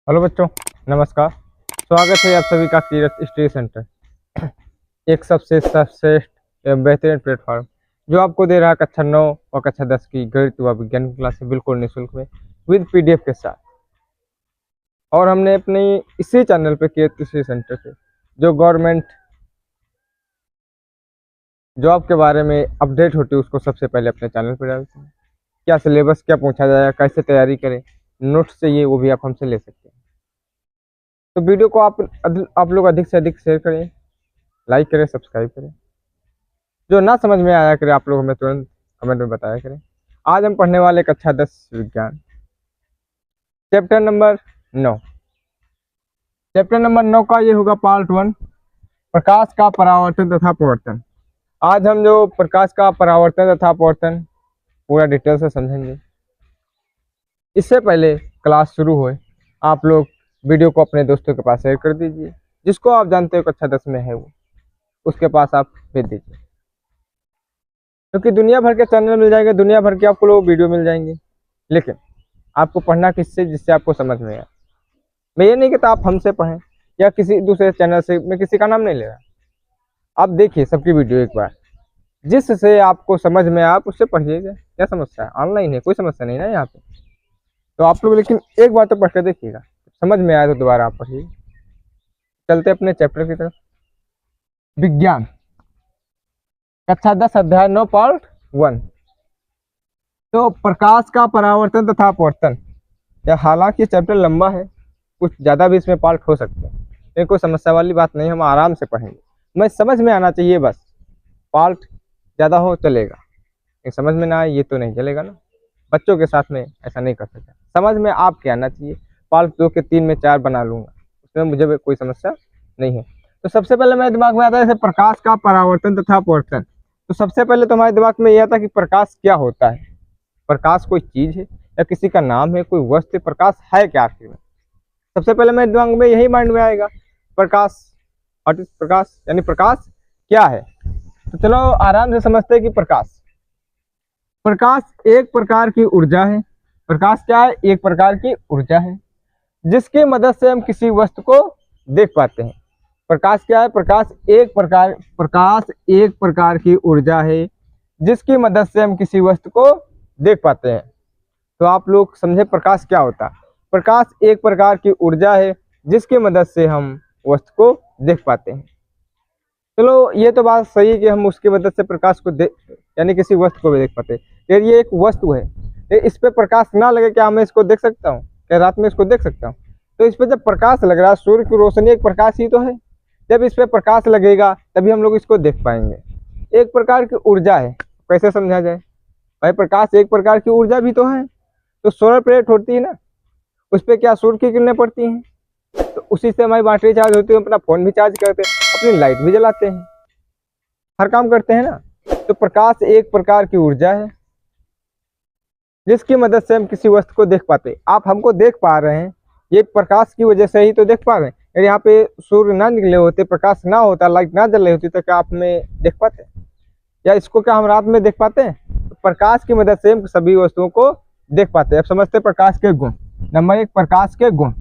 Hello बच्चों, नमस्कार। स्वागत है आप सभी का कीरत स्टडी सेंटर, एक सबसे सर्वश्रेष्ठ एवं बेहतरीन प्लेटफॉर्म जो आपको दे रहा है कक्षा 9 और कक्षा 10 की गणित व विज्ञान की क्लासें बिल्कुल निःशुल्क में विद पीडीएफ के साथ। और हमने अपने इसी चैनल पे कीरत स्टडी सेंटर पे जो गवर्नमेंट जॉब के बारे में अपडेट होती है उसको सबसे पहले अपने चैनल पर डालते हैं। क्या सिलेबस क्या पूछा जाएगा, कैसे तैयारी करें, नोट्स चाहिए वो भी आप हमसे ले सकते हैं। तो वीडियो को आप लोग अधिक से अधिक शेयर करें, लाइक करें, सब्सक्राइब करें। जो ना समझ में आया करें आप लोग हमें तुरंत कमेंट में बताया करें। आज हम पढ़ने वाले कक्षा 10 विज्ञान चैप्टर नंबर 9। चैप्टर नंबर 9 का ये होगा पार्ट 1, प्रकाश का परावर्तन तथा अपवर्तन। आज हम जो प्रकाश का परावर्तन तथा अपवर्तन पूरा डिटेल से समझेंगे। इससे पहले क्लास शुरू हुए आप लोग वीडियो को अपने दोस्तों के पास शेयर कर दीजिए। जिसको आप जानते हो कक्षा 10 में है वो उसके पास आप भेज दीजिए, क्योंकि दुनिया भर के चैनल मिल जाएंगे, दुनिया भर के आपको लोग वीडियो मिल जाएंगे, लेकिन आपको पढ़ना किससे, जिससे आपको समझ में आए। मैं ये नहीं कहता आप हमसे पढ़ें या किसी दूसरे चैनल से, मैं किसी का नाम नहीं ले रहा। आप देखिए सबकी वीडियो एक बार, जिससे आपको समझ में आए आप उससे पढ़िएगा। क्या समस्या है, ऑनलाइन है, कोई समस्या नहीं ना यहाँ पे। तो आप लोग लेकिन एक बार तो पढ़ कर देखिएगा, समझ में आए तो दोबारा आप पढ़िए। चलते अपने चैप्टर की तरफ। विज्ञान कक्षा 10 अध्याय 9 पार्ट 1। तो प्रकाश का परावर्तन तथा अपवर्तन, या हालांकि चैप्टर लंबा है, कुछ ज़्यादा भी इसमें पार्ट हो सकते हैं, लेकिन कोई समस्या वाली बात नहीं, हम आराम से पढ़ेंगे। मैं समझ में आना चाहिए बस, पार्ट ज़्यादा हो चलेगा, लेकिन समझ में ना आए ये तो नहीं चलेगा ना। बच्चों के साथ में ऐसा नहीं कर सकता, समझ में आपके आना चाहिए। पार्ट 2 के 3 में 4 बना लूँगा, उसमें मुझे कोई समस्या नहीं है। तो सबसे पहले मेरे दिमाग में आता है जैसे प्रकाश का परावर्तन तथा अपवर्तन। तो सबसे पहले तो हमारे दिमाग में यह आता कि प्रकाश क्या होता है। प्रकाश कोई चीज़ है या किसी का नाम है, कोई वस्तु, प्रकाश है क्या आखिर में। सबसे पहले मेरे दिमाग में यही माइंड में आएगा, प्रकाश। व्हाट इज प्रकाश, यानी प्रकाश क्या है। तो चलो आराम से समझते हैं कि प्रकाश एक प्रकार की ऊर्जा है। प्रकाश क्या है, एक प्रकार की ऊर्जा है जिसकी मदद से हम किसी वस्तु को देख पाते हैं। प्रकाश क्या है, प्रकाश एक प्रकार की ऊर्जा है जिसकी मदद से हम किसी वस्तु को देख पाते हैं। तो आप लोग समझे प्रकाश क्या होता है। प्रकाश एक प्रकार की ऊर्जा है जिसकी मदद से हम वस्तु को देख पाते हैं। चलो ये तो बात सही है कि हम उसकी मदद से प्रकाश को यानी किसी वस्तु को भी देख पाते हैं। लेकिन ये एक वस्तु है, इस पर प्रकाश ना लगे क्या मैं इसको देख सकता हूँ, क्या रात में इसको देख सकता हूँ। तो इस पर जब प्रकाश लग रहा है, सूर्य की रोशनी एक प्रकाश ही तो है, जब इस पर प्रकाश लगेगा तभी हम लोग इसको देख पाएंगे। एक प्रकार की ऊर्जा है, कैसे समझा जाए भाई, प्रकाश एक प्रकार की ऊर्जा भी तो है। तो सोलर प्लेट होती है ना, उस पर क्या सूर्य की किरणें पड़ती हैं, तो उसी से हमारी बैटरी चार्ज होती है, अपना फोन भी चार्ज करते हैं, अपनी लाइट भी जलाते हैं, हर काम करते हैं ना। तो प्रकाश एक प्रकार की ऊर्जा है जिसकी मदद से हम किसी वस्तु को देख पाते हैं। आप हमको देख पा रहे हैं, ये प्रकाश की वजह से ही तो देख पा रहे हैं। अगर यहाँ पे सूर्य ना निकले होते, प्रकाश ना होता, लाइट ना जल रही होती, तो क्या आप हमें देख पाते, या इसको क्या हम रात में देख पाते हैं। तो प्रकाश की मदद से हम सभी वस्तुओं को देख पाते हैं। अब समझते हैं प्रकाश के गुण। नंबर 1, प्रकाश के गुण।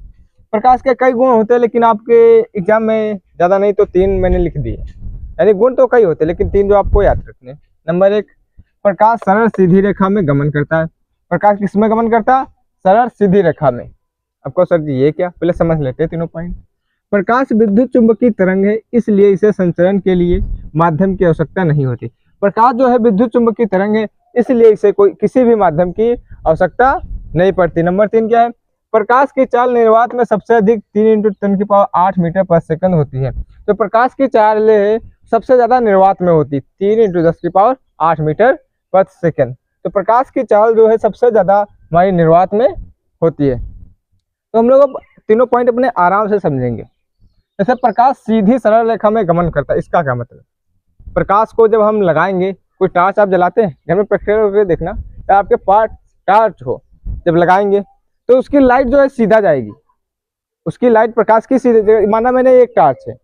प्रकाश के कई गुण होते हैं, लेकिन आपके एग्जाम में ज़्यादा नहीं तो 3 मैंने लिख दिए, यानी गुण तो कई होते हैं लेकिन 3 जो आपको याद रखने। नंबर 1, प्रकाश सरल सीधी रेखा में गमन करता है। प्रकाश किस में गमन करता है, सरल सीधी रेखा में। आपको सर जी ये क्या, पहले समझ लेते हैं तीनों पॉइंट। प्रकाश विद्युत चुंबकीय तरंग है, इसलिए इसे संचरण के लिए माध्यम की आवश्यकता नहीं होती। प्रकाश जो है विद्युत चुंबकीय तरंग है, इसलिए इसे कोई किसी भी माध्यम की आवश्यकता नहीं पड़ती। नंबर 3 क्या है, प्रकाश की चाल निर्वात में सबसे अधिक 3 × 10⁸ मीटर पर सेकंड होती है। तो प्रकाश की चाल सबसे ज्यादा निर्वात में होती है, 3 × 10⁸ मीटर पर सेकंड। तो प्रकाश की चाल जो है सबसे ज्यादा हमारी निर्वात में होती है। तो हम लोग अब तीनों पॉइंट अपने आराम से समझेंगे। जैसे प्रकाश सीधी सरल रेखा में गमन करता है, इसका क्या मतलब। प्रकाश को जब हम लगाएंगे, कोई टॉर्च आप जलाते हैं घर में, प्रैक्टिकल करके देखना, या आपके पास टॉर्च हो, जब लगाएंगे तो उसकी लाइट जो है सीधा जाएगी। उसकी लाइट प्रकाश की सीधे, माना मैंने एक टॉर्च है,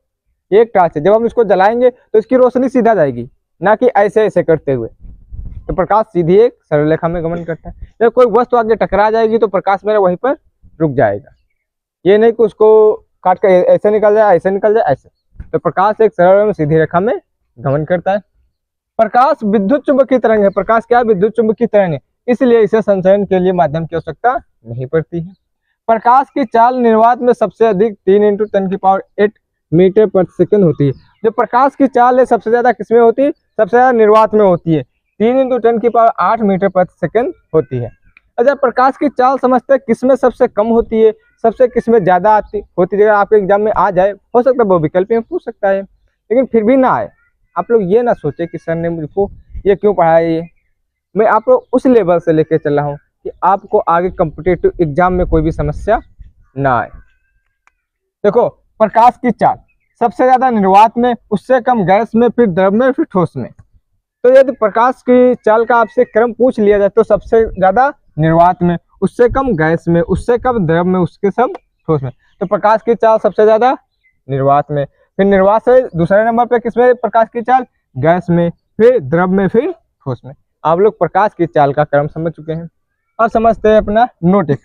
जब हम इसको जलाएंगे तो इसकी रोशनी सीधा जाएगी, ना कि ऐसे ऐसे करते हुए। तो प्रकाश सीधी एक सरल रेखा में गमन करता है। जब कोई वस्तु आगे टकरा जाएगी तो प्रकाश मेरा वहीं पर रुक जाएगा। ये नहीं कि उसको काट कर ऐसे निकल जाए, ऐसे निकल जाए, ऐसे। तो प्रकाश एक सरल एवं सीधी रेखा में गमन करता है। प्रकाश विद्युत चुंबकीय तरंग है। प्रकाश क्या है? विद्युत चुंबकीय तरंग है, इसलिए इसे संचरण के लिए माध्यम की आवश्यकता नहीं पड़ती है। प्रकाश की चाल निर्वात में सबसे अधिक 3 × 10⁸ मीटर प्रति सेकंड होती है। जो प्रकाश की चाल है सबसे ज्यादा किसमें होती है? सबसे ज्यादा निर्वात में होती है। 3 × 10⁸ मीटर प्रति सेकंड होती है। अच्छा, प्रकाश की चाल समझते हैं किसमें सबसे कम होती है, सबसे किसमें ज्यादा आती होती है। अगर आपके एग्जाम में आ जाए, हो सकता है वो विकल्प में पूछ सकता है, लेकिन फिर भी ना आए, आप लोग ये ना सोचे कि सर ने मुझको ये क्यों पढ़ाया। ये मैं आप लोग उस लेवल से लेके चल रहा हूँ कि आपको आगे कॉम्पिटिटिव एग्जाम में कोई भी समस्या ना आए। देखो, प्रकाश की चाल सबसे ज्यादा निर्वात में, उससे कम गैस में, फिर द्रव में, फिर ठोस में। तो यदि प्रकाश की चाल का आपसे क्रम पूछ लिया जाए तो सबसे ज्यादा निर्वात में, उससे कम गैस में, उससे कम द्रव में, उसके सब ठोस में। तो प्रकाश की चाल सबसे ज्यादा निर्वात में, फिर निर्वात से दूसरे नंबर पे किसमें प्रकाश की चाल? गैस में, फिर द्रव में, फिर ठोस में। आप लोग प्रकाश की चाल का क्रम समझ चुके हैं। अब समझते हैं अपना नोट एक।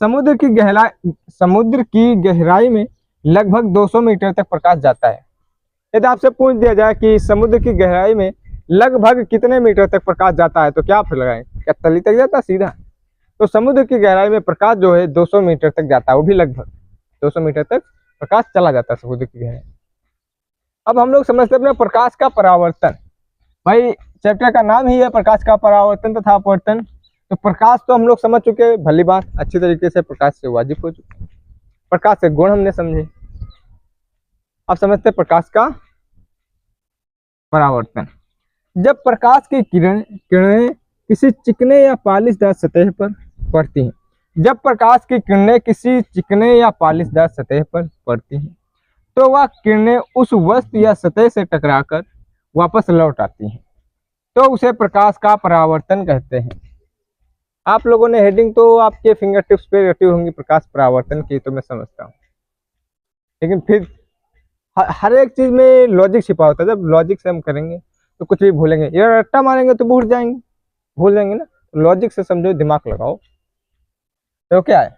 समुद्र की गहराई में लगभग 200 मीटर तक प्रकाश जाता है। यदि आपसे पूछ दिया जाए कि समुद्र की गहराई में लगभग कितने मीटर तक प्रकाश जाता है, तो क्या आप लगाएं? क्या तली तक जाता है सीधा? तो समुद्र की गहराई में प्रकाश जो है 200 मीटर तक जाता है, वो भी लगभग 200 मीटर तक प्रकाश चला जाता है समुद्र की गहराई। अब हम लोग समझते हैं अपने प्रकाश का परावर्तन। भाई चैप्टर का नाम ही है प्रकाश का परावर्तन तथा अपवर्तन। तो प्रकाश तो हम लोग समझ चुके हैं, भली बात, अच्छी तरीके से प्रकाश से वाजिब हो चुके। प्रकाश के गुण हमने समझे। अब समझते हैं प्रकाश का परावर्तन। जब प्रकाश की किरणें किसी चिकने या पालिशदार सतह पर पड़ती हैं, जब प्रकाश की किरणें किसी चिकने या पालिशदार सतह पर पड़ती हैं, तो वह किरणें उस वस्तु या सतह से टकराकर वापस लौट आती हैं, तो उसे प्रकाश का परावर्तन कहते हैं। आप लोगों ने हेडिंग तो आपके फिंगर टिप्स पे रटी होंगी प्रकाश परावर्तन की, तो मैं समझता हूँ, लेकिन फिर हर एक चीज में लॉजिक छिपा होता है। जब लॉजिक से हम करेंगे तो कुछ भी भूलेंगे, ये रट्टा मारेंगे तो भूल जाएंगे ना। लॉजिक से समझो, दिमाग लगाओ। तो क्या है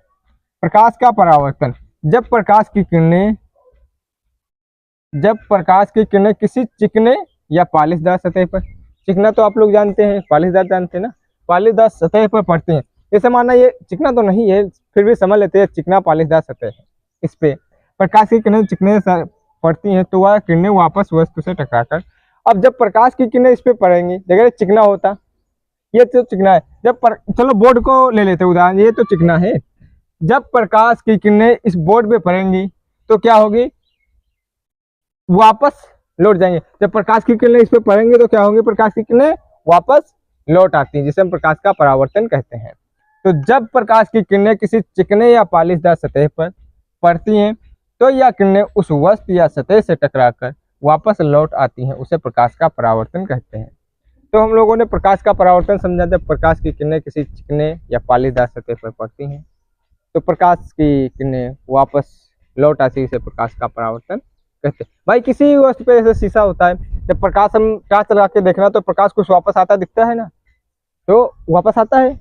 प्रकाश का परावर्तन? जब प्रकाश की किरणें किसी चिकने या पालिशदार सतह पर, चिकना तो आप लोग जानते हैं, पालिशदार जानते हैं ना, पालिशदार सतह पर पड़ते हैं। जैसे माना ये चिकना तो नहीं है, फिर भी समझ लेते हैं चिकना पालिशदार सतह है, इस पे प्रकाश की किरणें चिकने पड़ती हैं, तो वह किरणें वापस वस्तु से टकराकर, अब जब प्रकाश की किरणें इस पे पड़ेंगी, जगह चिकना होता, ये तो चिकना है, चलो बोर्ड को ले लेते उदाहरण, ये तो चिकना है। जब प्रकाश की किरणें इस बोर्ड पे पड़ेंगी तो क्या होगी? वापस लौट जाएंगे। जब प्रकाश की किरणें इस पे पड़ेंगे तो क्या होंगे? प्रकाश की किरणें वापस लौट आती हैं, जिसे हम प्रकाश का परावर्तन कहते हैं। तो जब प्रकाश की किरणें किसी चिकने या पालिशदार सतह पर पड़ती हैं, तो यह किरणें उस वस्तु या सतह से टकराकर वापस लौट आती हैं, उसे प्रकाश का परावर्तन कहते हैं। तो हम लोगों ने प्रकाश का परावर्तन समझा, जब प्रकाश की किरणें किसी चिकने या पालीदार सतह पर पड़ती हैं तो प्रकाश की किरणें वापस लौट आती है, इसे प्रकाश का परावर्तन कहते हैं। भाई किसी वस्तु पे जैसे शीशा होता है, जब प्रकाश हम टॉर्च लगा के देखना तो प्रकाश कुछ वापस आता दिखता है ना, तो वापस आता है,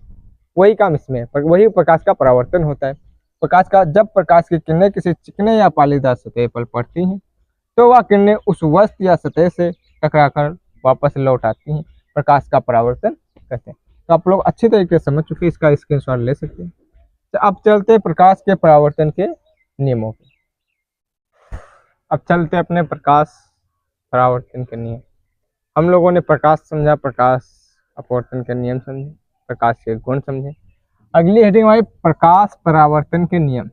वही काम इसमें है, वही प्रकाश का परावर्तन होता है। जब प्रकाश की किरणें किसी चिकने या पालीदार सतह पर पड़ती हैं तो वह किरणें उस वस्तु या सतह से टकराकर वापस लौट आती हैं, प्रकाश का परावर्तन कहते हैं। तो आप लोग अच्छी तरीके से समझ चुके, इसका स्क्रीनशॉट ले सकते हैं। तो अब चलते हैं प्रकाश के परावर्तन के नियमों पे। अब चलते हैं अपने प्रकाश परावर्तन के नियम। हम लोगों ने प्रकाश समझा, प्रकाश अपवर्तन के नियम समझे, प्रकाश के गुण समझे। अगली हेडिंग हमारी प्रकाश परावर्तन के नियम।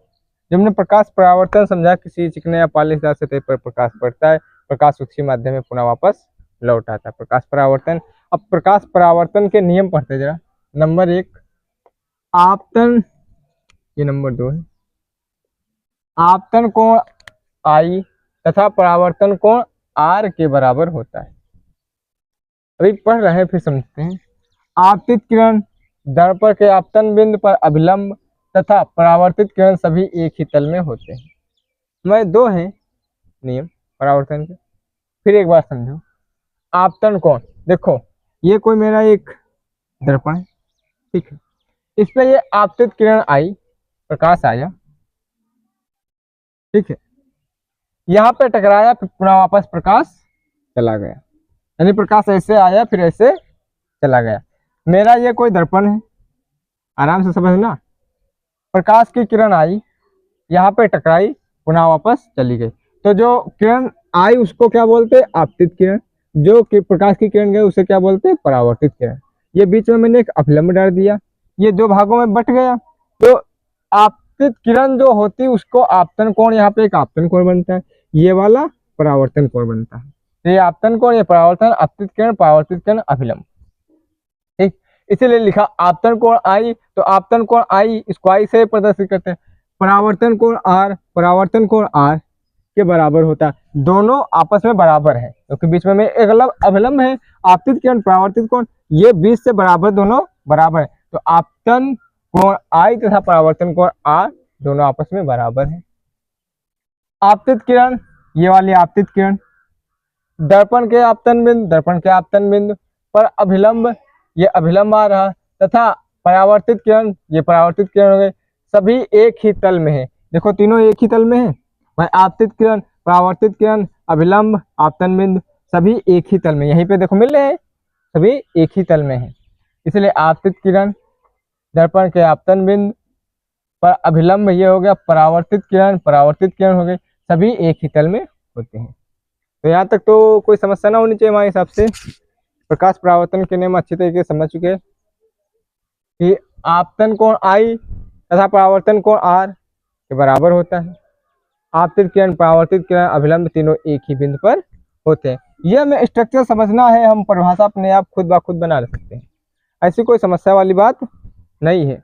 जब हमने प्रकाश परावर्तन समझा, किसी चिकने या पालिशदार सतह पर प्रकाश पड़ता है, प्रकाश उसी माध्यम में पुनः वापस लौट आता है, प्रकाश परावर्तन। अब प्रकाश परावर्तन के नियम पढ़ते जरा। नंबर 1 आपतन, ये नंबर 2 है, आपतन कोण I तथा परावर्तन कोण R के बराबर होता है। अभी पढ़ रहे हैं, फिर समझते हैं। आपतित किरण दर्पण के आपतन बिंदु पर अभिलंब तथा परावर्तित किरण सभी एक ही तल में होते हैं। मैं 2 हैं नियम परावर्तन के, फिर एक बार समझो। आपतन कोण, देखो ये कोई मेरा एक दर्पण है, ठीक है, इस पे ये आपतित किरण आई, प्रकाश आया, ठीक है, यहाँ पे टकराया फिर पुनः वापस प्रकाश चला गया, यानी प्रकाश ऐसे आया फिर ऐसे चला गया। मेरा ये कोई दर्पण है, आराम से समझना। प्रकाश की किरण आई, यहाँ पे टकराई, पुनः वापस चली गई। तो जो किरण आई उसको क्या बोलते हैं? आपतित किरण। जो कि प्रकाश की किरण गई उसे क्या बोलते हैं? परावर्तित किरण। ये बीच में मैंने एक अभिलंब डाल दिया, ये दो भागों में बट गया। तो आपतित किरण जो होती है उसको आपतन कोण, यहाँ पे एक आपतन कोण बनता है, ये वाला परावर्तन कोण बनता है। तो ये आपतन कोण, ये परावर्तन, आपतित किरण, परावर्तित किरण, अभिलंब। ठीक, इसीलिए लिखा आपतन कोण आई। तो आपतन कोण आई, इसको आई से प्रदर्शित करते हैं। परावर्तन कोण आर, परावर्तन कोण आर के बराबर होता है। दोनों आपस में बराबर है क्योंकि बीच में एक अलग अभिलंब है। आपतित किरण, परावर्तित कोण, ये बीच से बराबर, दोनों बराबर है। तो आपतन कोण आई तथा परावर्तन कोण आर दोनों आपस में बराबर है। आपतित किरण, ये वाली आपतित किरण, दर्पण के आपतन बिंदु, दर्पण के आपतन बिंदु पर अभिलंब, ये अभिलंब आ रहा, तथा परावर्तित किरण, ये परावर्तित किरण हो गए, सभी एक ही तल में है। देखो तीनों एक ही तल में है भाई, आपतित किरण, परावर्तित किरण, अभिलंब, आपतन बिंदु सभी एक ही तल में, यहीं पे देखो मिल रहे हैं, सभी एक ही तल में है। इसलिए आपतित किरण, दर्पण के आपतन बिंदु पर अभिलंब, ये हो गया परावर्तित किरण, परावर्तित किरण हो गए, सभी एक ही तल में होते हैं। तो यहाँ तक तो कोई समस्या ना होनी चाहिए हमारे हिसाब से। प्रकाश परावर्तन के नियम अच्छी तरीके से समझ चुके हैं कि आपतन कोण आई तथा परावर्तन कोण आर के बराबर होता है। आपतित किरण, परावर्तित किरण, अभिलंब तीनों एक ही बिंदु पर होते हैं। यह हमें स्ट्रक्चर समझना है, हम परिभाषा अपने आप खुद ब खुद बना सकते हैं, ऐसी कोई समस्या वाली बात नहीं है।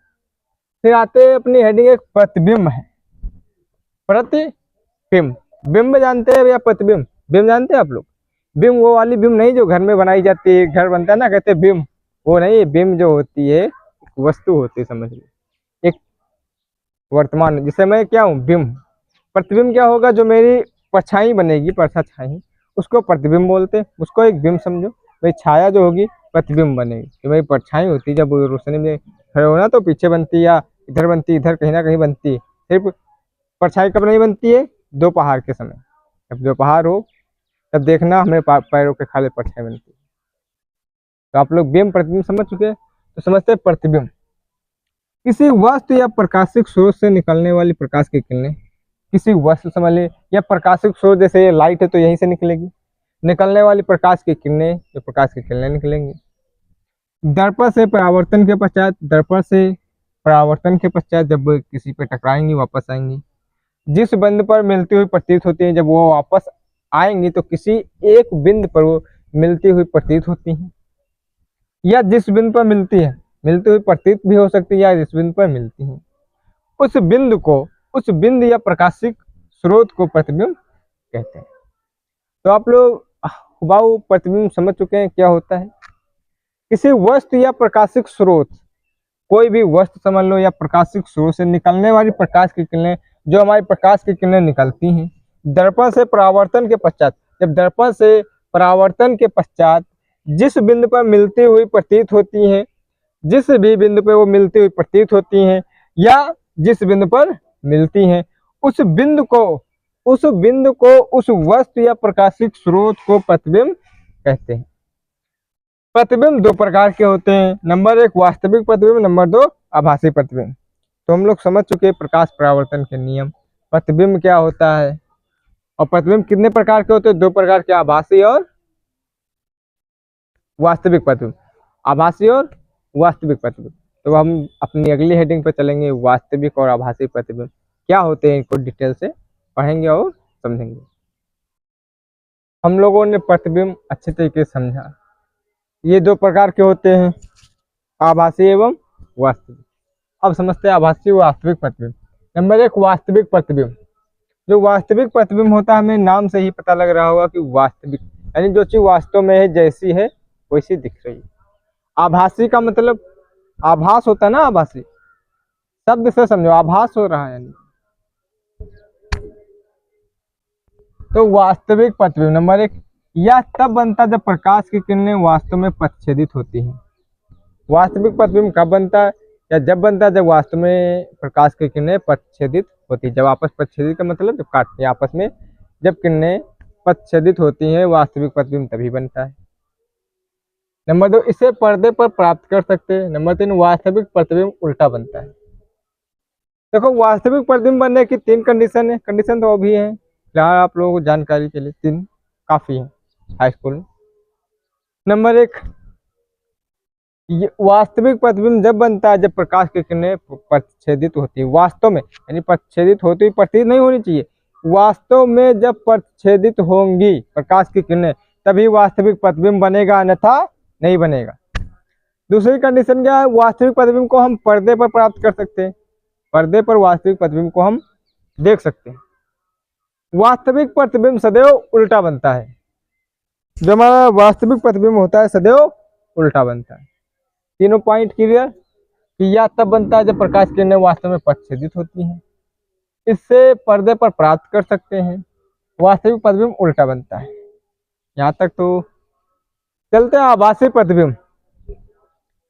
फिर आते हैं अपनी हेडिंग, एक प्रतिबिंब है। प्रतिबिंब, बिंब जानते हैं या प्रतिबिंब? बिंब जानते हैं आप लोग? बिंब वो वाली बिंब नहीं जो घर में बनाई जाती है, घर बनता है ना, कहते हैं बिंब, वो नहीं। बिंब जो होती है वस्तु होती है, समझ लो एक वर्तमान, जिसे मैं क्या हूँ? बिंब। प्रतिबिंब क्या होगा? जो मेरी परछाई बनेगी, परछाई, उसको प्रतिबिंब बोलते हैं। उसको एक बिंब समझो, भाई छाया जो होगी प्रतिबिंब बनेगी। तो मेरी परछाई होती है, जब रोशनी में खड़े हो ना तो पीछे बनती है या इधर बनती है, इधर कहीं ना कहीं बनती है। सिर्फ परछाई कब नहीं बनती है? दोपहर के समय, जब दोपहर हो तब देखना हमें पैरों के खाले परछाई बनती है। तो आप लोग बिंब प्रतिबिंब समझ चुके हैं, तो समझते हैं प्रतिबिंब। किसी वस्तु या प्रकाशिक स्रोत से निकलने वाली प्रकाश की किरणें, किसी वस्तु समझ ले या प्रकाशिक स्रोत, जैसे ये लाइट है तो यहीं से निकलेगी, निकलने वाली प्रकाश की किरणें, जो प्रकाश की किरणें निकलेंगी। दर्पण से परावर्तन के पश्चात, दर्पण से परावर्तन के पश्चात जब किसी पे टकराएंगी वापस आएंगी। जिस बिंदु पर मिलती हुई प्रतीत होती है, जब वो वापस आएंगी तो किसी एक बिंदु पर वो मिलती हुई प्रतीत होती हैं, या जिस बिंदु पर मिलती है, मिलती हुई प्रतीत भी हो सकती है, या जिस बिंदु पर मिलती हैं उस बिंदु को, उस बिंदु या प्रकाशिक स्रोत को प्रतिबिंब कहते हैं। तो आप लोग हुबहू प्रतिबिंब समझ चुके हैं क्या होता है। किसी वस्तु या प्रकाशिक स्रोत, कोई भी वस्तु समझ लो या प्रकाशिक स्रोत से निकलने वाली प्रकाश की किरणें, जो हमारी प्रकाश की किरणें निकलती हैं दर्पण से परावर्तन के पश्चात, जब दर्पण से परावर्तन के पश्चात जिस बिंदु पर मिलती हुई प्रतीत होती हैं, जिस भी बिंदु पर वो मिलती हुई प्रतीत होती हैं या जिस बिंदु पर मिलती हैं, उस बिंदु को, उस वस्तु या प्रकाशिक स्रोत को प्रतिबिंब कहते हैं। प्रतिबिंब दो प्रकार के होते हैं, नंबर एक वास्तविक प्रतिबिंब, नंबर दो आभासी प्रतिबिंब। तो हम लोग समझ चुके प्रकाश परावर्तन के नियम, प्रतिबिंब क्या होता है और प्रतिबिंब कितने प्रकार के होते हैं? दो प्रकार के, आभासी और वास्तविक प्रतिबिंब, आभासी और वास्तविक प्रतिबिंब। तो हम अपनी अगली हेडिंग पर चलेंगे, वास्तविक और आभासी प्रतिबिंब क्या होते हैं, इनको डिटेल से पढ़ेंगे और समझेंगे। हम लोगों ने प्रतिबिंब अच्छे तरीके से समझा, ये दो प्रकार के होते हैं, आभासी एवं वास्तविक। अब समझते हैं आभासी व वास्तविक प्रतिबिंब। नंबर एक वास्तविक प्रतिबिंब। जो वास्तविक प्रतिबिंब होता है, हमें नाम से ही पता लग रहा होगा कि वास्तविक, यानी जो चीज वास्तव में है, जैसी है वैसी दिख रही है। आभासी का मतलब आभास होता है ना, आभासी शब्द से समझो, आभास हो रहा है यानी। तो वास्तविक प्रतिबिंब नंबर एक, यह तब बनता जब प्रकाश की किरणें वास्तव में पथछेदित होती हैं। वास्तविक प्रतिबिंब कब बनता है? या जब बनता है जब वास्तव में प्रकाश की किरणें पथच्छेदित होती है। जब आपस पथच्छेदित का मतलब जब काटती है आपस में, जब किरणें पथच्छेदित होती हैं वास्तविक प्रतिबिंब तभी बनता है। नंबर 2, इसे पर्दे पर प्राप्त कर सकते हैं। नंबर 3, वास्तविक प्रतिबिंब उल्टा बनता है। देखो वास्तविक प्रतिबिंब बनने की 3 कंडीशन है, कंडीशन तो अभी है फिलहाल आप लोगों को जानकारी के लिए 3 काफी है हाई स्कूल में। नंबर 1, ये वास्तविक प्रतिबिंब जब बनता है जब प्रकाश की किरणें प्रतिच्छेदित होती है वास्तव में, यानी प्रतिच्छेदित होती प्रतीत नहीं होनी चाहिए, वास्तव में जब प्रतिच्छेदित होंगी प्रकाश की किरणें तभी वास्तविक प्रतिबिंब बनेगा, अन्यथा नहीं बनेगा। दूसरी कंडीशन क्या है, वास्तविक प्रतिबिंब को हम पर्दे पर प्राप्त कर सकते हैं, पर्दे पर वास्तविक प्रतिबिंब को हम देख सकते हैं। वास्तविक प्रतिबिंब सदैव उल्टा बनता है, जो हमारा वास्तविक प्रतिबिंब होता है सदैव उल्टा बनता है। तीनों पॉइंट क्लियर कि यह तब बनता है जब प्रकाश किरणें वास्तव में पथच्छेदित होती हैं, इससे पर्दे पर प्राप्त कर सकते हैं, वास्तविक प्रतिबिंब उल्टा बनता है। यहाँ तक तो चलते हैं आभासी प्रतिबिंब।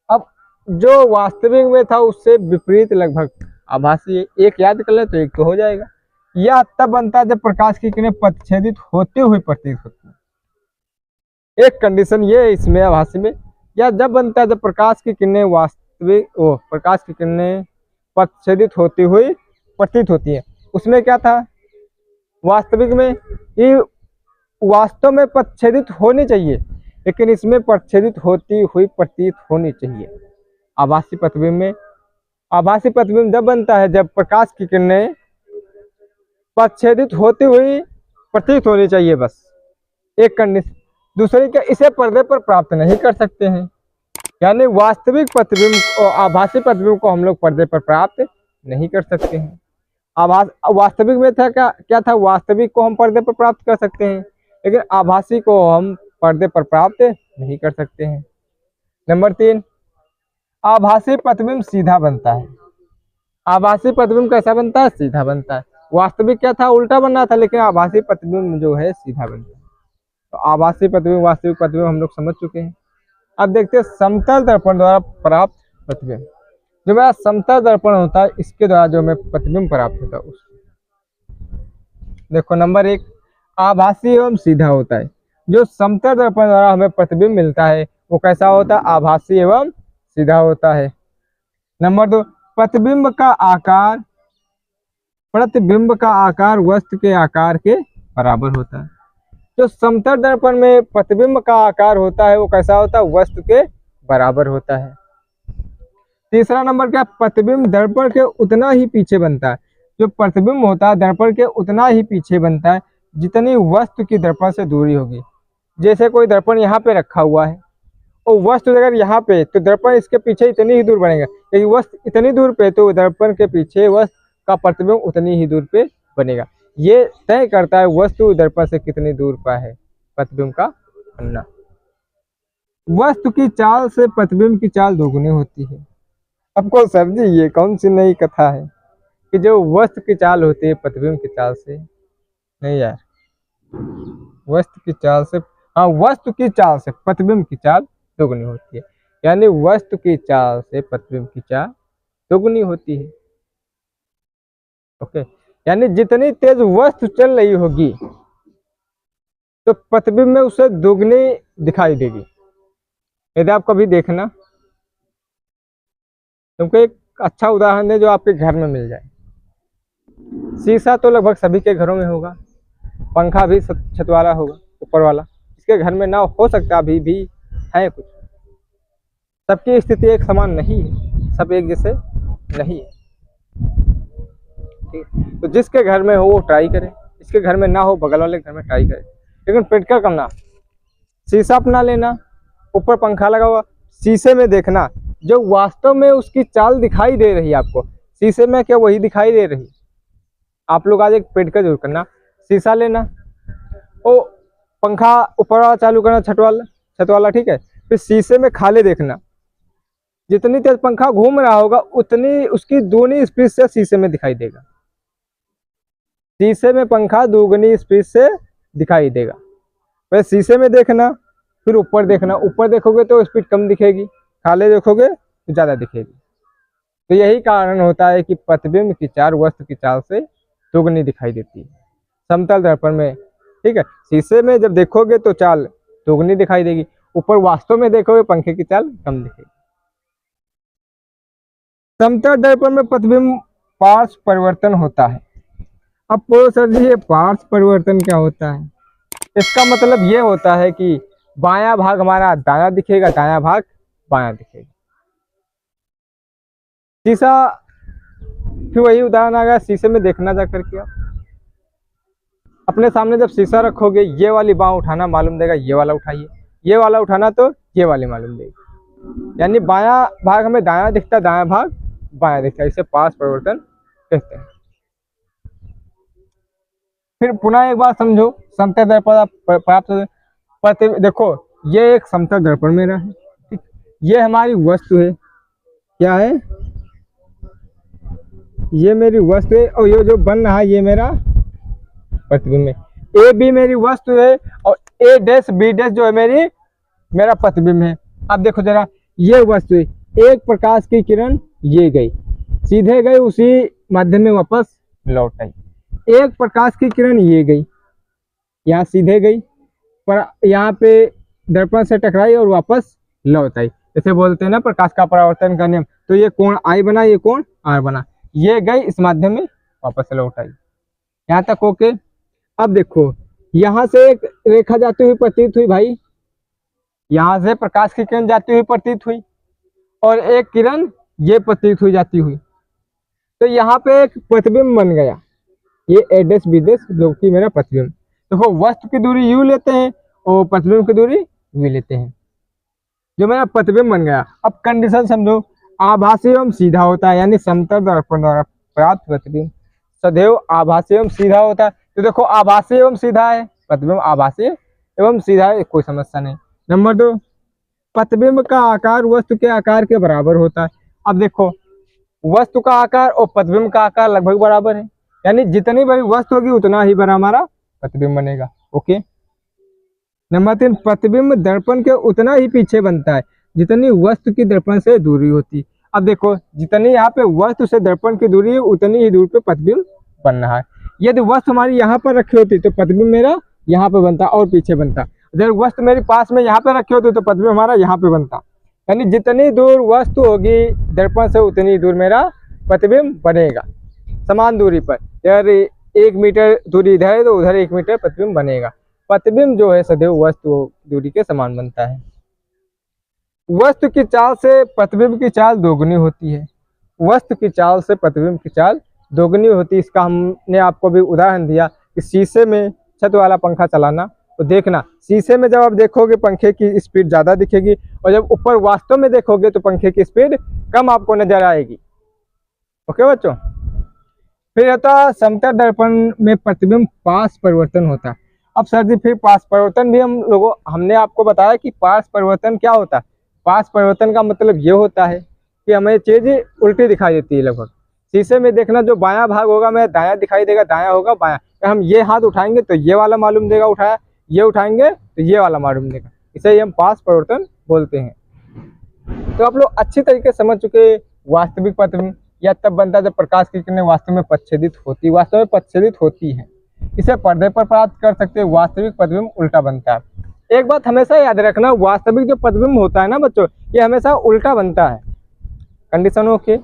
अब जो वास्तविक में था उससे विपरीत लगभग आभासी, एक याद कर ले तो एक तो हो जाएगा। यह तब बनता है जब प्रकाश की किरणें पथच्छेदित होते हुए प्रतीत होती है। एक कंडीशन ये है इसमें आभासी में, यह जब बनता है जब प्रकाश की किरणें प्रकाश की किरणें पथच्छेदित होती हुई प्रतीत होती है। उसमें क्या था, वास्तविक में ये वास्तव में पथच्छेदित होनी चाहिए, लेकिन इसमें पथच्छेदित होती हुई प्रतीत होनी चाहिए। आभासी प्रतिबिंब में, आभासी प्रतिबिंब जब बनता है जब प्रकाश की किरणें पथच्छेदित होती हुई प्रतीत होनी चाहिए, बस एक कंडीशन। दूसरी क्या, इसे पर्दे पर प्राप्त नहीं कर सकते हैं, यानी वास्तविक प्रतिबिंब और आभासी प्रतिबिंब को हम लोग पर्दे पर प्राप्त नहीं कर सकते हैं। वास्तविक में था क्या था, वास्तविक को हम पर्दे पर प्राप्त कर सकते हैं, लेकिन आभासी को हम पर्दे पर प्राप्त नहीं कर सकते हैं। नंबर 3, आभासी प्रतिबिंब सीधा बनता है। आभासी प्रतिबिंब कैसा बनता है, सीधा बनता है। वास्तविक क्या था, उल्टा बनना था, लेकिन आभासी प्रतिबिंब जो है सीधा बनता है। तो आभासी प्रतिबिंब वास्तविक प्रतिबिंब हम लोग समझ चुके हैं। अब देखते हैं समतल दर्पण द्वारा प्राप्त प्रतिबिंब। जो मेरा समतल दर्पण होता है इसके द्वारा जो हमें प्रतिबिंब प्राप्त होता है उस देखो नंबर 1, आभासी एवं सीधा होता है। जो समतल दर्पण द्वारा हमें प्रतिबिंब मिलता है वो कैसा होता है, आभासी एवं सीधा होता है। नंबर 2, प्रतिबिंब का आकार वस्तु के आकार के बराबर होता है। जो समतल दर्पण में प्रतिबिंब का आकार होता है वो कैसा होता है, वस्तु के बराबर होता है। तीसरा नंबर क्या, प्रतिबिंब दर्पण के उतना ही पीछे बनता है। जो प्रतिबिंब होता है दर्पण के उतना ही पीछे बनता है जितनी वस्तु की दर्पण से दूरी होगी। जैसे कोई दर्पण यहाँ पे रखा हुआ है और वस्तु अगर यहाँ पे, तो दर्पण इसके पीछे इतनी ही दूर बनेगा, यदि वस्तु इतनी दूर पे तो दर्पण के पीछे वस्तु का प्रतिबिंब उतनी ही दूर पे बनेगा। ये तय करता है वस्तु दर्पण से कितनी दूर पर है प्रतिबिंब का बनना। वस्तु की चाल से प्रतिबिंब की चाल दोगुनी होती है। आपको समझी ये कौन सी नई कथा है कि जो वस्तु की चाल होती है प्रतिबिंब की चाल से नहीं यार, वस्तु की चाल से, हाँ वस्तु की चाल से प्रतिबिंब की चाल दोगुनी होती है, यानी वस्तु की चाल से प्रतिबिंब की चाल दोगुनी होती है। ओके, यानी जितनी तेज वस्तु चल रही होगी तो प्रतिबिंब में उसे दोगुनी दिखाई देगी। यदि आप कभी देखना, तुमको एक अच्छा उदाहरण है जो आपके घर में मिल जाए। शीशा तो लगभग सभी के घरों में होगा, पंखा भी छत वाला होगा ऊपर वाला, इसके घर में ना हो सकता अभी भी है कुछ। सबकी स्थिति एक समान नहीं है, सब एक जैसे नहीं है। ठीक, तो जिसके घर में हो वो ट्राई करे, इसके घर में ना हो बगल वाले घर में ट्राई करे, लेकिन प्रैक्टिकल करना। शीशा अपना लेना, ऊपर पंखा लगा हुआ, शीशे में देखना जो वास्तव में उसकी चाल दिखाई दे रही है आपको, शीशे में क्या वही दिखाई दे रही। आप लोग आज एक प्रैक्टिकल जरूर करना, शीशा लेना ओ पंखा ऊपर वाला चालू करना, छत वाला ठीक है, फिर शीशे में खाले देखना, जितनी तेज पंखा घूम रहा होगा उतनी उसकी दोगुनी स्पीड से शीशे में दिखाई देगा। शीशे में पंखा दोगुनी स्पीड से दिखाई देगा। पहले शीशे में देखना, फिर ऊपर देखना, ऊपर देखोगे तो स्पीड कम दिखेगी, खाले देखोगे तो ज़्यादा दिखेगी। तो यही कारण होता है कि प्रतिबिंब की चाल वस्तु की चाल से दोगुनी दिखाई देती है समतल दर्पण में। ठीक है, शीशे में जब देखोगे तो चाल दोगुनी दिखाई देगी, ऊपर वास्तव में देखोगे पंखे की चाल कम दिखेगी। समतल दर्पण में प्रतिबिंब पार्श्व परिवर्तन होता है। अब बोलो सर जी ये पार्श्व परिवर्तन क्या होता है? इसका मतलब ये होता है कि बायां भाग हमारा दायां दिखेगा, दायां भाग बायां दिखेगा। शीशा, फिर वही उदाहरण आ गया, शीशे में देखना जा करके आप अपने सामने जब शीशा रखोगे, ये वाली बाँह उठाना मालूम देगा, ये वाला उठाइए, ये वाला उठाना तो ये वाली मालूम देगी। यानी बायां भाग हमें दायां दिखता है, दायां भाग बायां दिखता है, इसे पार्श्व परिवर्तन कहते हैं। फिर पुनः एक बार समझो, समतल दर्पण प्राप्त देखो, ये एक समतल दर्पण मेरा है, ठीक, ये हमारी वस्तु है, क्या है, ये मेरी वस्तु है, और ये जो बन रहा है ये मेरा प्रतिबिंब है। ए बी मेरी वस्तु है और ए डैश बी डैश जो है मेरा प्रतिबिंब है। अब देखो जरा, ये वस्तु है, एक प्रकाश की किरण ये गई, सीधे गई उसी माध्यम में वापस लौट आई। एक प्रकाश की किरण ये गई, यहाँ सीधे गई, पर यहाँ पे दर्पण से टकराई और वापस लौट आई। जैसे बोलते हैं ना प्रकाश का परावर्तन का नियम, तो ये कोण आई बना, ये कोण आर बना, ये गई इस माध्यम में वापस लौट आई। यहाँ तक ओके। अब देखो, यहाँ से एक रेखा जाती हुई प्रतीत हुई भाई, यहाँ से प्रकाश की किरण जाती हुई प्रतीत हुई और एक किरण ये प्रतीत हुई जाती हुई, तो यहाँ पे एक प्रतिबिंब बन गया, ये ए डैश बी डैश जो कि मेरा प्रतिबिंब। देखो वस्तु की दूरी यू लेते हैं और प्रतिबिंब की दूरी वी लेते हैं, जो मेरा प्रतिबिंब बन गया। अब कंडीशन समझो, आभासी एवं सीधा होता है, यानी समतल दर्पण द्वारा प्राप्त प्रतिबिंब सदैव आभासी एवं सीधा होता है। तो देखो आभासी एवं सीधा है, प्रतिबिंब आभासी एवं सीधा है, कोई समस्या नहीं। नंबर 2, प्रतिबिंब का आकार वस्तु के आकार के बराबर होता है। अब देखो वस्तु का आकार और प्रतिबिंब का आकार लगभग बराबर है, यानी जितनी बड़ी वस्तु होगी उतना ही बड़ा हमारा प्रतिबिंब बनेगा। ओके। नंबर 3, प्रतिबिंब दर्पण के उतना ही पीछे बनता है जितनी वस्तु की दर्पण से दूरी होती। अब देखो जितनी यहाँ पे वस्तु से दर्पण की दूरी है उतनी ही दूर पे प्रतिबिंब बन रहा है। यदि वस्तु हमारी यहाँ पर रखी होती तो प्रतिबिंब मेरा यहाँ पे बनता और पीछे बनता। अगर वस्तु मेरे पास में यहाँ पे रखी होती तो प्रतिबिंब हमारा यहाँ पे बनता। यानी जितनी दूर वस्तु होगी दर्पण से उतनी दूर मेरा प्रतिबिंब बनेगा, समान दूरी पर। अगर 1 मीटर दूरी इधर है तो उधर 1 मीटर प्रतिबिंब बनेगा। प्रतिबिंब जो है सदैव वस्तु दूरी के समान बनता है। वस्तु की चाल से प्रतिबिंब की चाल दोगुनी होती है। वस्तु की चाल से प्रतिबिंब की चाल दोगुनी होती है। इसका हमने आपको भी उदाहरण दिया कि शीशे में छत वाला पंखा चलाना, तो देखना शीशे में जब आप देखोगे पंखे की स्पीड ज़्यादा दिखेगी और जब ऊपर वास्तव में देखोगे तो पंखे की स्पीड कम आपको नजर आएगी। ओके बच्चों। फिर होता है समतल दर्पण में प्रतिबिंब पार्श्व परिवर्तन होता है। अब सर जी फिर पार्श्व परिवर्तन भी हमने आपको बताया कि पार्श्व परिवर्तन क्या होता है। पार्श्व परिवर्तन का मतलब ये होता है कि हमें चीज़ उल्टी दिखाई देती है। लगभग शीशे में देखना, जो बायां भाग होगा हमें दायां दिखाई देगा, दायां होगा बायां। अगर हम ये हाथ उठाएंगे तो ये वाला मालूम देगा उठाया, ये उठाएंगे तो ये वाला मालूम देगा। इसे ही हम पार्श्व परिवर्तन बोलते हैं। तो आप लोग अच्छी तरीके से समझ चुके वास्तविक प्रतिबिंब या तब बनता है जब प्रकाश की किरणें वास्तव में पच्छेदित होती है। इसे पर्दे पर प्राप्त कर सकते हैं। वास्तविक प्रतिबिंब उल्टा बनता है। एक बात हमेशा याद रखना, वास्तविक जो प्रतिबिंब होता है ना बच्चों, ये हमेशा उल्टा बनता है। Condition okay.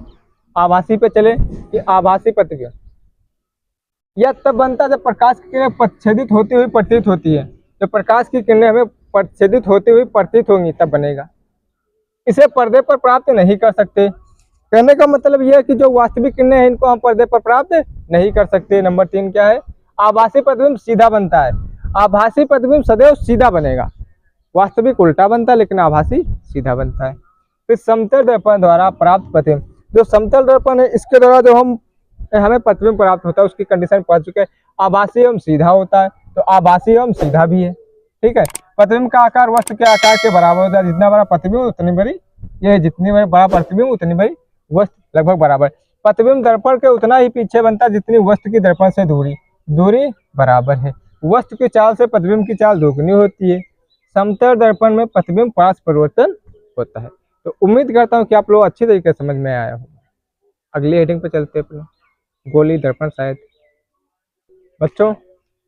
आभासी पे चले कि आभासी प्रतिबिंब यह तब बनता है जब प्रकाश की किरणें पच्छेदित होती हुई प्रतीत होती है। जब प्रकाश की किरणें हमें पच्छेदित होती हुई प्रतीत होंगी तब बनेगा। इसे पर्दे पर प्राप्त नहीं कर सकते। कहने का मतलब यह है कि जो वास्तविक किरणें हैं इनको हम पर्दे पर प्राप्त नहीं कर सकते। नंबर 3 क्या है, आभासी प्रतिबिंब सीधा बनता है। आभासी प्रतिबिंब सदैव सीधा बनेगा, वास्तविक उल्टा बनता है लेकिन आभासी सीधा बनता है। फिर समतल दर्पण द्वारा प्राप्त प्रतिबिंब, जो समतल दर्पण है इसके द्वारा जो हमें प्रतिबिंब प्राप्त होता है उसकी कंडीशन पढ़ चुके हैं। आभासी एवं सीधा होता है, तो आभासी एवं सीधा भी है। ठीक है। प्रतिबिंब का आकार वस्तु के आकार के बराबर होता है। जितना बड़ा प्रतिबिंब उतनी बड़ी, ये जितनी बड़ा प्रतिबिंब उतनी बड़ी वस्तु, लगभग बराबर। प्रतिबिंब दर्पण के उतना ही पीछे बनता है जितनी वस्तु की दर्पण से दूरी बराबर है। वस्तु की चाल से प्रतिबिंब की चाल दोगुनी होती है। समतल दर्पण में प्रतिबिंब पार्श्व परिवर्तन होता है। तो उम्मीद करता हूँ कि आप लोग अच्छी तरीके से समझ में आया होगा। अगली हेडिंग पे चलते हैं अपने, गोली दर्पण शायद। बच्चों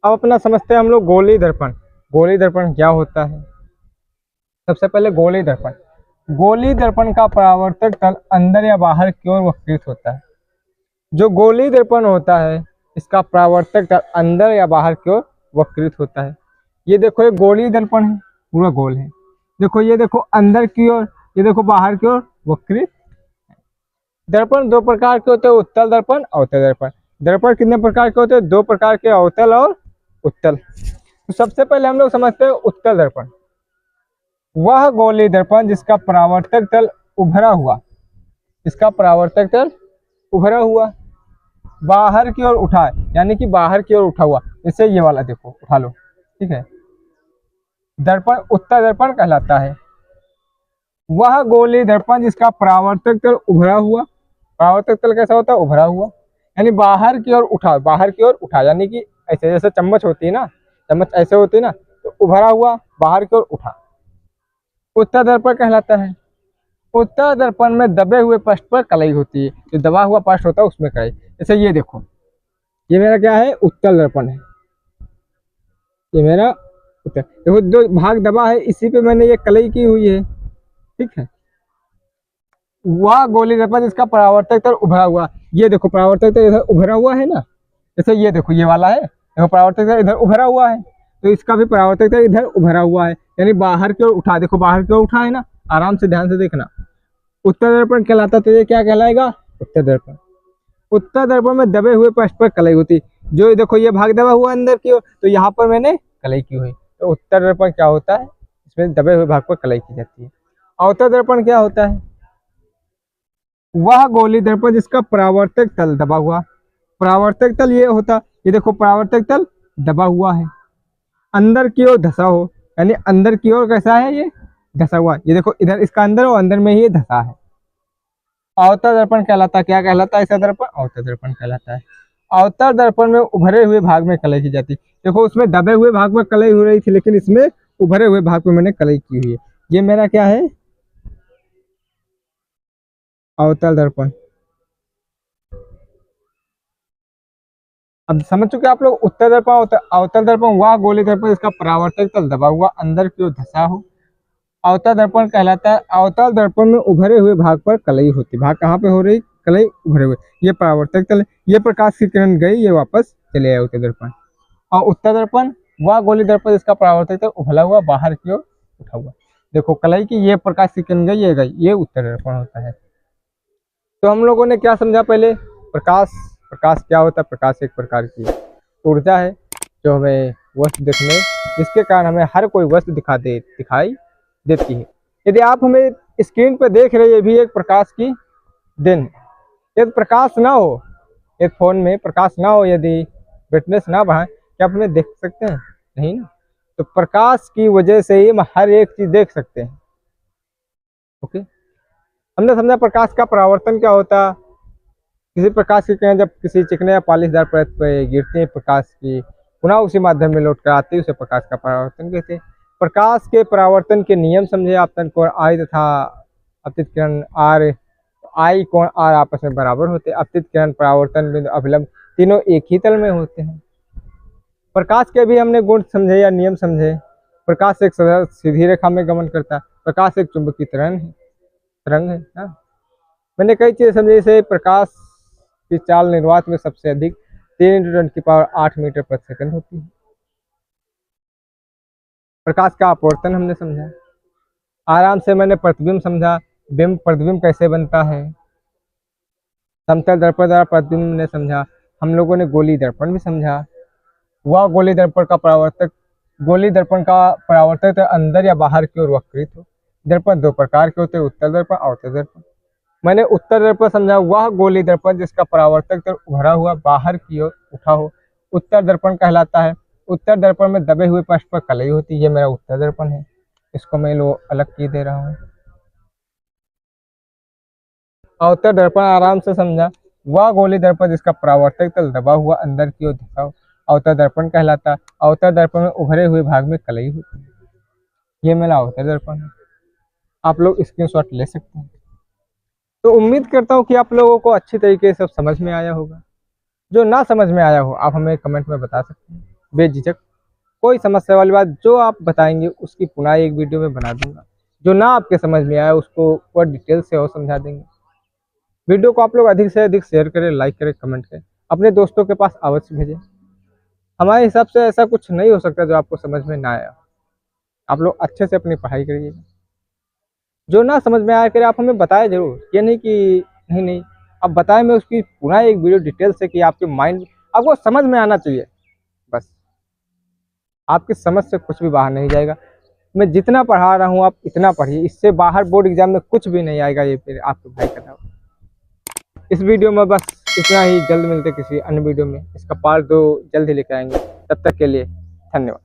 अब अपना समझते हैं हम लोग गोली दर्पण। गोली दर्पण क्या होता है? सबसे पहले गोली दर्पण का परावर्तक तल अंदर या बाहर की ओर वक्रित होता है। जो गोली दर्पण होता है इसका परावर्तक तल अंदर या बाहर की ओर वक्रित होता है। ये देखो ये गोली दर्पण है, पूरा गोल है। देखो ये देखो अंदर की ओर, ये देखो बाहर की ओर वक्रित। दर्पण दो प्रकार के होते हैं, उत्तल दर्पण, अवतल दर्पण। दर्पण कितने प्रकार के होते हैं? दो प्रकार के, अवतल और उत्तल। तो सबसे पहले हम लोग समझते हैं उत्तल दर्पण। वह गोली दर्पण जिसका परावर्तक तल उभरा हुआ, इसका परावर्तक तल उभरा हुआ, बाहर की ओर उठा है, यानी कि बाहर की ओर उठा हुआ। जैसे ये वाला देखो, उठा लो, ठीक है, दर्पण उत्तल दर्पण कहलाता है। वह गोली दर्पण जिसका परावर्तक तल उभरा हुआ, परावर्तक तल कैसा होता है? उभरा हुआ, यानी बाहर की ओर उठा, बाहर की ओर उठा, यानी कि ऐसे जैसे चम्मच होती है ना, चम्मच ऐसे होती है ना, तो उभरा हुआ, बाहर की ओर उठा, उत्तल दर्पण कहलाता है। उत्तल दर्पण में दबे हुए पृष्ठ पर कलई होती है, जो दबा हुआ पृष्ठ होता है उसमें कलई। जैसे ये देखो, ये मेरा क्या है? उत्तल दर्पण है। ये मेरा उत्तल, देखो जो भाग दबा है इसी पे मैंने ये कलई की हुई है, ठीक है। वह गोली दर्पण जिसका परावर्तक तल उभरा हुआ, ये देखो परावर्तक तल इधर उभरा हुआ है ना, जैसे ये देखो ये वाला है, देखो परावर्तक तल इधर उभरा हुआ है, तो इसका भी परावर्तक तल इधर उभरा हुआ है, यानी बाहर की ओर उठा। देखो बाहर की ओर उठा है ना, आराम से ध्यान से देखना। उत्तल दर्पण कहलाता, तो ये क्या कहलाएगा? उत्तल दर्पण। उत्तल दर्पण में दबे हुए पृष्ठ पर कलई होती, जो देखो ये भाग दबा हुआ अंदर की ओर, तो यहाँ पर मैंने कलई की हुई, तो उत्तल दर्पण क्या होता है? इसमें दबे हुए भाग पर कलई की जाती है। अवतल दर्पण क्या होता है? वह गोली दर्पण जिसका परावर्तक तल दबा हुआ, परावर्तक तल ये होता, ये देखो परावर्तक तल दबा हुआ है, अंदर की ओर धसा हो, यानी अंदर की ओर कैसा है? ये धसा हुआ, ये देखो इधर इसका अंदर और अंदर में ही ये धसा है। अवतल दर्पण कहलाता, क्या कहलाता है ऐसा दर्पण? अवतल दर्पण कहलाता है। अवतल दर्पण में उभरे हुए भाग में कलई की जाती, देखो उसमें दबे हुए भाग में कलई हो रही थी, लेकिन इसमें उभरे हुए भाग में मैंने कलई की हुई है। ये मेरा क्या है? अवतल दर्पण। अब समझ चुके आप लोग उत्तल दर्पण, अवतल दर्पण वह गोली दर्पण जिसका परावर्तक तल दबा हुआ, अंदर की ओर धसा हो, अवतल दर्पण कहलाता है। अवतल दर्पण में उभरे हुए भाग पर कलई होती, भाग कहाँ पे हो रही? कलई उभरे हुए, ये परावर्तक तल, ये प्रकाश की किरण गई, ये वापस चले आए उत्तल दर्पण। और उत्तल दर्पण वह गोली दर्पण जिसका परावर्तक तल उभला हुआ, बाहर की ओर उठा हुआ। देखो कलई की ये प्रकाश की किरण गई, ये गई, ये उत्तल दर्पण होता है। तो हम लोगों ने क्या समझा पहले? प्रकाश, प्रकाश क्या होता है? प्रकाश एक प्रकार की ऊर्जा है जो हमें वस्तु देखने, जिसके कारण हमें हर कोई वस्तु दिखाई देती है। यदि आप हमें स्क्रीन पर देख रहे हैं, ये भी एक प्रकाश की देन है। यदि प्रकाश ना हो, एक फोन में प्रकाश ना हो, यदि ब्राइटनेस ना बढ़ाए, क्या आप हमें देख सकते हैं? नहीं ना। तो प्रकाश की वजह से ही हम हर एक चीज देख सकते हैं। ओके, हमने समझा प्रकाश का परावर्तन क्या होता। किसी प्रकाश की किरण जब किसी चिकने या पॉलिशदार परत पर गिरती है, प्रकाश की पुनः उसी माध्यम में लौट कर आती है, उसे प्रकाश का परावर्तन कहते हैं। प्रकाश के परावर्तन के नियम समझे। आपतन कोण आई तथा अपतित किरण आर, आई कोण आर आपस में बराबर होते हैं। अपतित किरण, परावर्तन बिंदु, अभिलंब तीनों एक ही तल में होते हैं। प्रकाश के भी हमने गुण समझे या नियम समझे। प्रकाश एक सरल सीधी रेखा में गमन करता है। प्रकाश एक चुंबकीय तरंग है ना? मैंने कई चीजें समझी, जैसे प्रकाश की चाल निर्वात में सबसे अधिक 3 × 10⁸ मीटर प्रति सेकंड होती है। प्रकाश का अपवर्तन हमने समझा, आराम से मैंने प्रतिबिंब समझा, बिंब प्रतिबिंब कैसे बनता है, समतल दर्पण द्वारा प्रतिबिंब ने समझा। हम लोगों ने गोली दर्पण भी समझा। वह गोली दर्पण का परावर्तक अंदर या बाहर की ओर वक्रित हो। दर्पण दो प्रकार के होते हैं, उत्तल दर्पण, अवतल दर्पण। मैंने उत्तल दर्पण समझा, वह गोली दर्पण जिसका परावर्तक तल उभरा हुआ, बाहर की ओर उठा हो, उत्तल दर्पण कहलाता है। उत्तल दर्पण में दबे हुए पृष्ठ पर कलई होती है, ये मेरा उत्तल दर्पण है। इसको मैं लो अलग की दे रहा हूँ। अवतल दर्पण आराम से समझा, वह गोली दर्पण जिसका परावर्तक तल दबा हुआ, अंदर की ओर धसा हो, अवतल दर्पण कहलाता। अवतल दर्पण में उभरे हुए भाग में कलई होती है, ये मेरा अवतल दर्पण है। आप लोग स्क्रीनशॉट ले सकते हैं। तो उम्मीद करता हूँ कि आप लोगों को अच्छी तरीके से सब समझ में आया होगा। जो ना समझ में आया हो आप हमें कमेंट में बता सकते हैं बेझिझक। कोई समस्या वाली बात जो आप बताएंगे उसकी पुनः एक वीडियो में बना दूंगा। जो ना आपके समझ में आया उसको और डिटेल से और समझा देंगे। वीडियो को आप लोग अधिक से अधिक शेयर करें, लाइक करें, कमेंट करें, अपने दोस्तों के पास अवश्य भेजें। हमारे हिसाब से ऐसा कुछ नहीं हो सकता जो आपको समझ में ना आया। आप लोग अच्छे से अपनी पढ़ाई करिएगा। जो ना समझ में आया करे आप हमें बताएं जरूर, ये नहीं कि नहीं नहीं आप बताएं, मैं उसकी पुनः एक वीडियो डिटेल से कि आपके माइंड आपको समझ में आना चाहिए। बस आपकी समझ से कुछ भी बाहर नहीं जाएगा। मैं जितना पढ़ा रहा हूँ आप इतना पढ़िए, इससे बाहर बोर्ड एग्जाम में कुछ भी नहीं आएगा। ये फिर आपके भाई का था। इस वीडियो में बस इतना ही। जल्द मिलते किसी अन्य वीडियो में। इसका पार्ट 2 जल्द ही लेकर आएंगे। तब तक के लिए धन्यवाद।